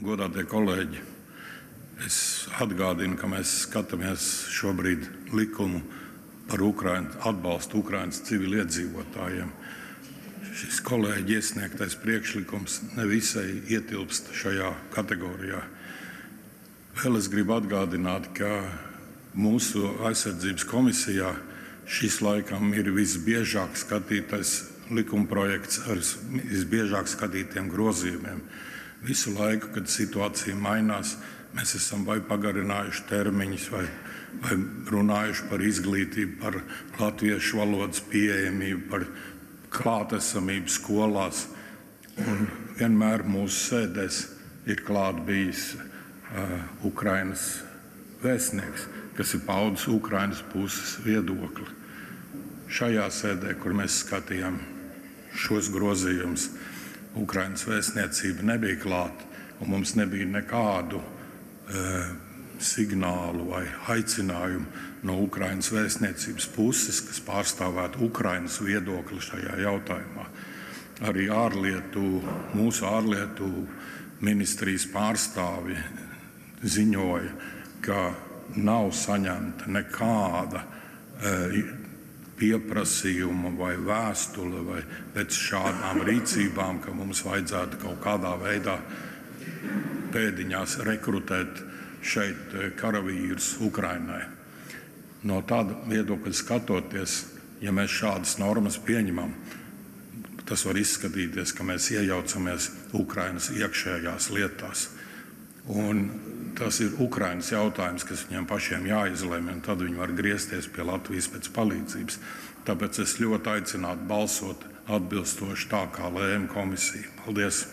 godātie kolēģi, es atgādinu, ka mēs skatāmies šobrīd likumu par atbalstu Ukrainas civiliedzīvotājiem. Šis kolēģi iesniegtais priekšlikums nevisai ietilpst šajā kategorijā. Vēl es gribu atgādināt, ka mūsu aizsardzības komisijā šis laikam ir visbiežāk skatītais likumprojekts ar visbiežāk skatītiem grozījumiem. Visu laiku, kad situācija mainās, mēs esam vai pagarinājuši termiņus, vai runājuši par izglītību, par latviešu valodas pieejamību, par klātesamību skolās. Un vienmēr mūsu sēdēs ir klāt bijis Ukrainas vēstnieks, kas ir paudis Ukrainas puses viedokli. Šajā sēdē, kur mēs skatījām šos grozījumus, Ukrainas vēstniecība nebija klāta, un mums nebija nekādu signālu vai aicinājumu no Ukrainas vēstniecības puses, kas pārstāvētu Ukrainas viedokli šajā jautājumā. Arī mūsu ārlietu ministrijas pārstāvji ziņoja, ka nav saņemta nekāda pieprasījuma vai vēstule vai pēc šādām rīcībām, ka mums vajadzētu kaut kādā veidā pēdiņās rekrutēt šeit karavīrus Ukrainai. No tāda viedokļa skatoties, ja mēs šādas normas pieņemam, tas var izskatīties, ka mēs iejaucamies Ukrainas iekšējās lietās. Un tas ir Ukrainas jautājums, kas viņiem pašiem jāizlemj, un tad viņi var griezties pie Latvijas pēc palīdzības. Tāpēc es ļoti aicinātu balsot atbilstoši tā, kā lēma komisija. Paldies!